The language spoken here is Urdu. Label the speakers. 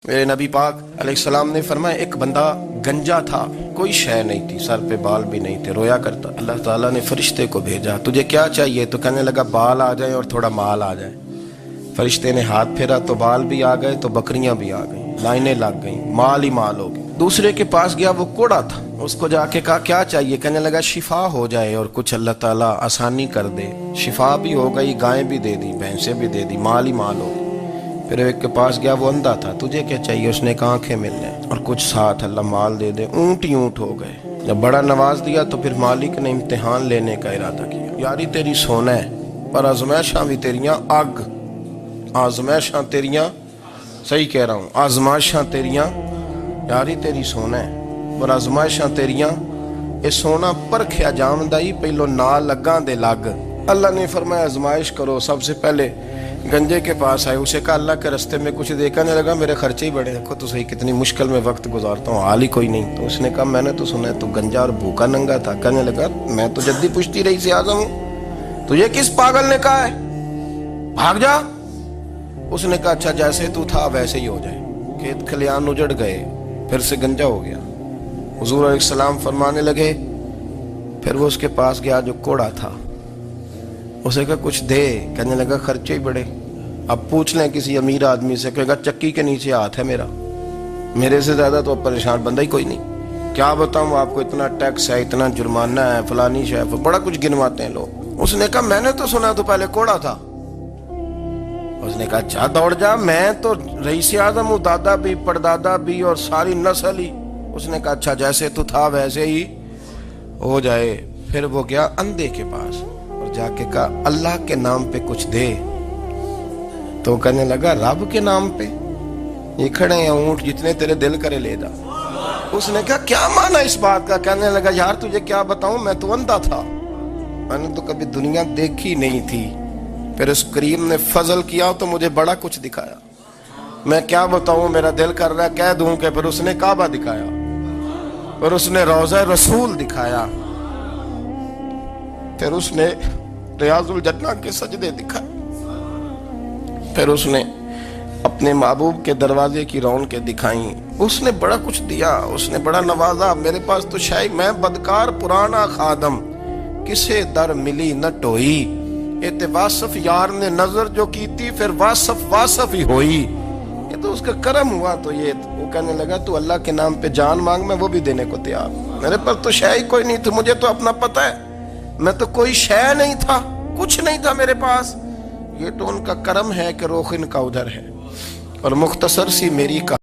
Speaker 1: میرے نبی پاک علیہ السلام نے فرمایا ایک بندہ گنجا تھا، کوئی شے نہیں تھی، سر پہ بال بھی نہیں تھے، رویا کرتا۔ اللہ تعالیٰ نے فرشتے کو بھیجا، تجھے کیا چاہیے؟ تو کہنے لگا بال آ جائیں اور تھوڑا مال آ جائے۔ فرشتے نے ہاتھ پھیرا تو بال بھی آ گئے تو بکریاں بھی آ گئیں، لائنیں لگ گئیں، مال ہی مال ہو گئے۔ دوسرے کے پاس گیا، وہ کوڑا تھا، اس کو جا کے کہا کیا چاہیے؟ کہنے لگا شفا ہو جائے اور کچھ اللہ تعالیٰ آسانی کر دے۔ شفا بھی ہو گئی، گائیں بھی دے دی، بھینسیں بھی دے دی، مال ہی مال ہو گئی۔ پھر ایک کے پاس گیا، وہ اندھا تھا، تجھے کیا چاہیے؟ اس نے کہا آنکھیں مل جائیں اور کچھ ساتھ اللہ مال دے دے۔ اونٹ ہی اونٹ ہو گئے۔ جب بڑا نواز دیا تو پھر مالک نے امتحان لینے کا ارادہ کیا، یاری تیری سونا ہے پر آزمائشاں بھی تیریاں اگ، آزمائشاں تیریاں، صحیح کہہ رہا ہوں، آزمائشاں تیریاں، یاری تیری سونا ہے پر آزمائشاں تیریاں، یہ سونا پرکھیا جامدائی پہلو نال لگاں دے لگ۔ اللہ نے فرمایا آزمائش کرو۔ سب سے پہلے گنجے کے پاس آئے، اسے کہا اللہ کے رستے میں کچھ دیکھنے لگا، میرے خرچے ہی بڑے، دیکھو تو صحیح کتنی مشکل میں وقت گزارتا ہوں، حال ہی کوئی نہیں۔ تو اس نے کہا میں نے تو سنا ہے تو گنجا اور بھوکا ننگا تھا۔ کہنے لگا میں تو جدی پشتی رئیس اعظم ہوں، تجھے کس پاگل نے کہا ہے بھاگ جا؟ اس نے کہا اچھا جیسے تو تھا ویسے ہی ہو جائے۔ کھیت کھلیان اجڑ گئے، پھر سے گنجا ہو گیا۔ حضور علیہ السلام فرمانے لگے، پھر وہ اس کے پاس گیا جو کوڑا تھا، اسے کہا کچھ دے۔ کہنے لگا خرچے ہی بڑے، اب پوچھ لیں کسی امیر آدمی سے، کہے گا چکی کے نیچے ہاتھ ہے میرا، میرے سے زیادہ تو اب پریشان بندہ ہی کوئی نہیں، کیا بتاؤں آپ کو، اتنا ٹیکس ہے، اتنا جرمانہ ہے، فلانی شے، بڑا کچھ گنواتے ہیں لوگ۔ اس نے کہا میں نے تو سنا تو پہلے کوڑا تھا۔ اس نے کہا اچھا دوڑ جا، میں تو رئیس اعظم ہوں، دادا بھی پردادا بھی اور ساری نسل ہی۔ اس نے کہا اچھا جیسے تو تھا ویسے ہی ہو جائے۔ پھر وہ گیا اندھے کے پاس اور جا کے کہا اللہ کے نام پہ کچھ دے۔ تو کہنے لگا رب کے نام پہ؟ یہ کھڑے ہیں اونٹ، جتنے تیرے دل کرے لے جا۔ اس نے کہا کیا معنی اس بات کا؟ کہنے لگا یار تجھے کیا بتاؤں، میں تو اندھا تھا، میں نے تو کبھی دنیا دیکھی نہیں تھی، پھر اس کریم نے فضل کیا تو مجھے بڑا کچھ دکھایا، میں کیا بتاؤں، میرا دل کر رہا ہے کہہ دوں کہ پھر اس نے کعبہ دکھایا، پھر اس نے روضہ رسول دکھایا، پھر اس نے ریاض الجنہ کے سجدے دکھائے، پھر اس نے اپنے محبوب کے دروازے کی رونقیں دکھائیں۔ اس نے بڑا کچھ دیا، اس نے بڑا نوازا۔ میرے پاس تو شاید میں بدکار پرانا خادم، کسے در ملی نہ ٹوئی، اے واصف یار نے نظر جو کی تھی پھر واصف ہی ہوئی۔ یہ تو اس کا کرم ہوا۔ تو یہ وہ کہنے لگا تو اللہ کے نام پہ جان مانگ، میں وہ بھی دینے کو تیار، میرے پر تو شے کوئی نہیں تھی، مجھے تو اپنا پتہ ہے، میں تو کوئی شے نہیں تھا، کچھ نہیں تھا میرے پاس، یہ تو ان کا کرم ہے کہ روخ ان کا ادھر ہے۔ اور مختصر سی میری